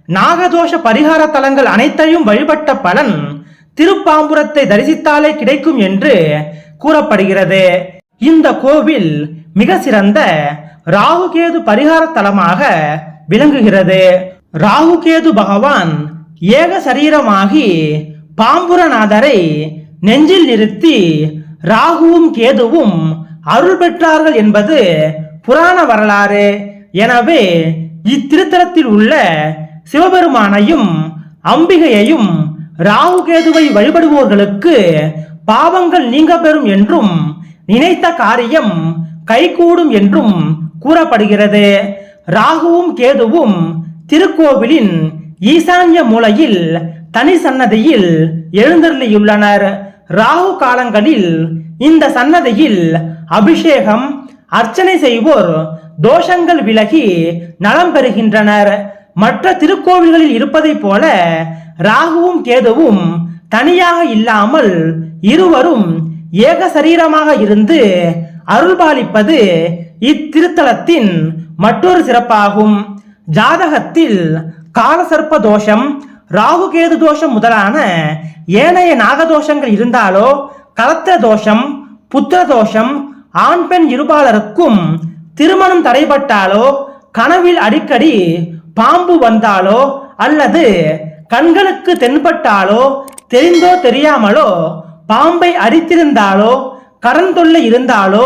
நாகதோஷ பரிகார தலங்கள் அனைத்தையும் வழிபட்ட பலன் திருப்பாம்புரத்தை தரிசித்தாலே கிடைக்கும் என்று கூறப்படுகிறது. இந்த கோவில் மிக சிறந்த ராகுகேது பரிகார தலமாக விளங்குகிறது. ராகுகேது பகவான் ஏக சரீரமாகி பாம்புரநாதரை நெஞ்சில் நிறுத்தி ராகுவும் கேதுவும் அருள் பெற்றார்கள் என்பது புராண வரலாறு. எனவே இத்திருத்தலத்தில் உள்ள சிவபெருமானையும் அம்பிகையையும் ராகுகேதுவை வழிபடுவோர்களுக்கு பாவங்கள் நீங்க பெறும் என்றும் நினைத்த காரியம் கைகூடும் என்றும் கூறப்படுகிறது. ராகுவும் கேதுவும் திருக்கோவிலின் ஈசான்ய மூலையில் தனி சன்னதியில் எழுந்தருளியுள்ளனர். ராகு காலங்களில் இந்த சன்னதியில் அபிஷேகம் அர்ச்சனை செய்வோர் தோஷங்கள் விலகி நலம் பெறுகின்றனர். மற்ற திருக்கோவில்களில் இருப்பதை போல ராகுவும் கேதுவும் தனியாக இல்லாமல் இருவரும் ஏக சரீரமாக இருந்து அருள்பாலிப்பது இத்திருத்தலத்தின் மற்றொரு சிறப்பாகும். ஜாதகத்தில் காலசர்ப்ப தோஷம், ராகுகேது தோஷம் முதலான ஏனைய நாகதோஷங்கள் இருந்தாலோ, கலத்திர தோஷம், புத்திர தோஷம், ஆண் பெண் இருபாலருக்கும் திருமணம் தடைபட்டாலோ, கனவில் அடிக்கடி பாம்பு வந்தாலோ அல்லது கண்களுக்கு தென்பட்டாலோ, தெரிந்தோ தெரியாமலோ பாம்பை அடித்திருந்தாலோ, கடன் தொல்லை இருந்தாலோ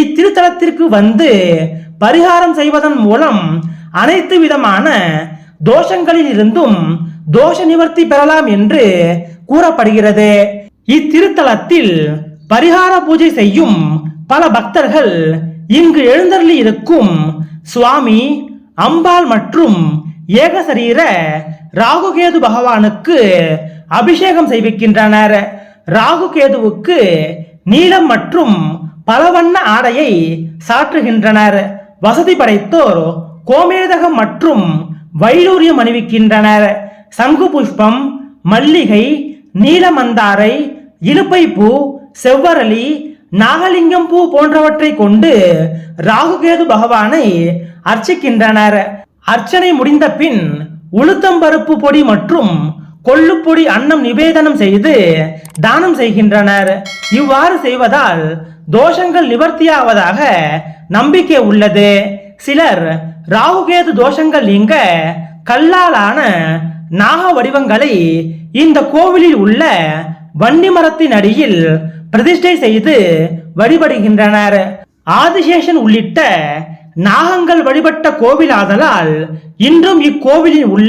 இத்திருத்தலத்திற்கு வந்து பரிகாரம் செய்வதன் மூலம் அனைத்து விதமான தோஷங்களில் இருந்தும் தோஷ நிவர்த்தி பெறலாம் என்று கூறப்படுகிறது. இத்திருத்தலத்தில் பரிகார பூஜை செய்யும் பல பக்தர்கள் இங்கு எழுந்தருளி இருக்கும் சுவாமி, அம்பாள் மற்றும் ஏகசரீர ராகுகேது பகவானுக்கு அபிஷேகம் செய்விக்கின்றனர். ராகுகேதுவுக்கு நீலம் மற்றும் பலவண்ண ஆடையை சாற்றுகின்றனர். வசதி படைத்தோர் கோமேதகம் மற்றும் வைடூரியம் அணிவிக்கின்றனர். சங்கு புஷ்பம், மல்லிகை, நீலமந்தாரை, இலுப்பை பூ, செவ்வரளி, நாகலிங்கம் பூ போன்றவற்றை கொண்டு ராகுகேது பகவானை அர்ச்சிக்கின்றனர். அர்ச்சனை முடிந்த பின் உளுத்தம்பருப்பு பொடி மற்றும் கொள்ளுப்பொடி அன்னம் நிவேதனம் செய்து தானம் செய்கின்றனர். இவ்வாறு செய்வதால் தோஷங்கள் நிவர்த்தியாவதாக நம்பிக்கை உள்ளது. சிலர் ராகுகேது தோஷங்கள் நீங்க கல்லாலான நாக வடிவங்களை இந்த கோவிலில் உள்ள வன்னி மரத்தின் அடியில் பிரதிஷ்டை செய்து வழிபடுகின்றனர். ஆதிசேஷன் உள்ளிட்ட நாகங்கள் வழிபட்ட கோவில் ஆதலால் இன்றும் இக்கோவிலில் உள்ள